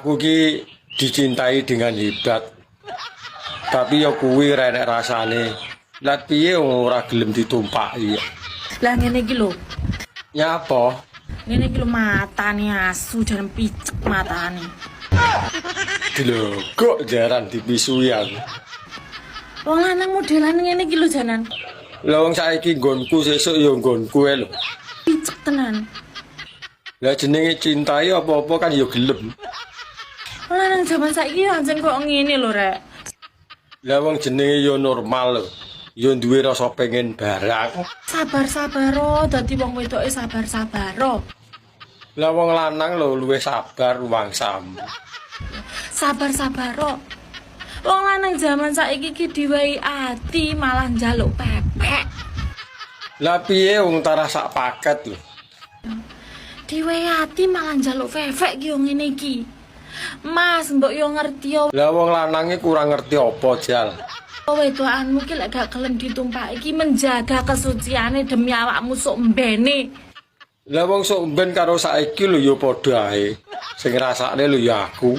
Aku ki dicintai dengan hebat. Tapi ya kuwi renek rasane. Lah piye ora gelem ditumpaki. Lah ngene iki lho. Nyapa? Ngene iki lho matane asu jan picek matane. Dilogok jaran dipisui aku. Wong lanang modelan ngene iki lho janan. Lah wong saiki nggonku sesuk ya nggonku ae lho. Picek tenan. Lah jenenge cintai apa-apa kan ya gelem. Wong lanang jaman saiki anjen kok ngene lho, Rek. Lah wong jenenge ya normal lho. Ya duwe rasa pengen barang. Sabar-sabar oh, dadi wong wedoke sabar-sabar oh. Lah wong lanang lho luwih sabar wangsam. Sabar-sabar oh. Wong lanang jaman saiki ki diwehi ati malah njaluk pepek. Lah piye wong tarah sak paket lho. Diwehi ati malah njaluk fefek ki yo ngene iki. Mas, mbok yo ngerti yo. Lah wong lanange kurang ngerti apa jal. Wedokanmu ki lek gak gelem ditumpaki iki menjaga kesuciane demi awakmu sok mbene. Lah wong sok mben karo saiki lho ya padha ae. Sing ngrasakne lho ya aku.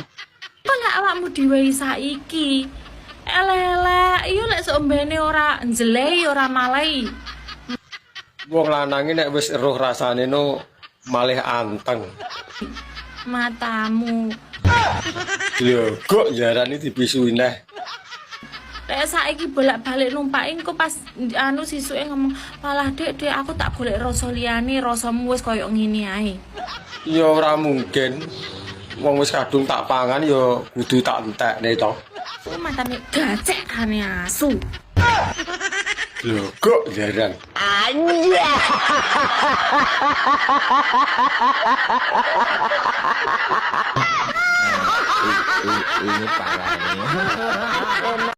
Kok lek awakmu diwehi saiki? Elek-elek, iyo lek sok mbene ora njelehi ora malehi. Wong lanange nek wis eruh rasane no malih anteng. Matamu. Dilogok jarane dipisui neh. Lek saiki bolak-balik numpaki engko pas anu sisuke ngomong, "Malah Dek, aku tak golek rasa liyane, rasamu wis koyo ngene ae." Ya ora mungkin. Wong wis kadung tak pangan ya kudu tak entekne to. Kuwi matane gacek kane asu. Dilogok jaran. Anja. Ini parah ini.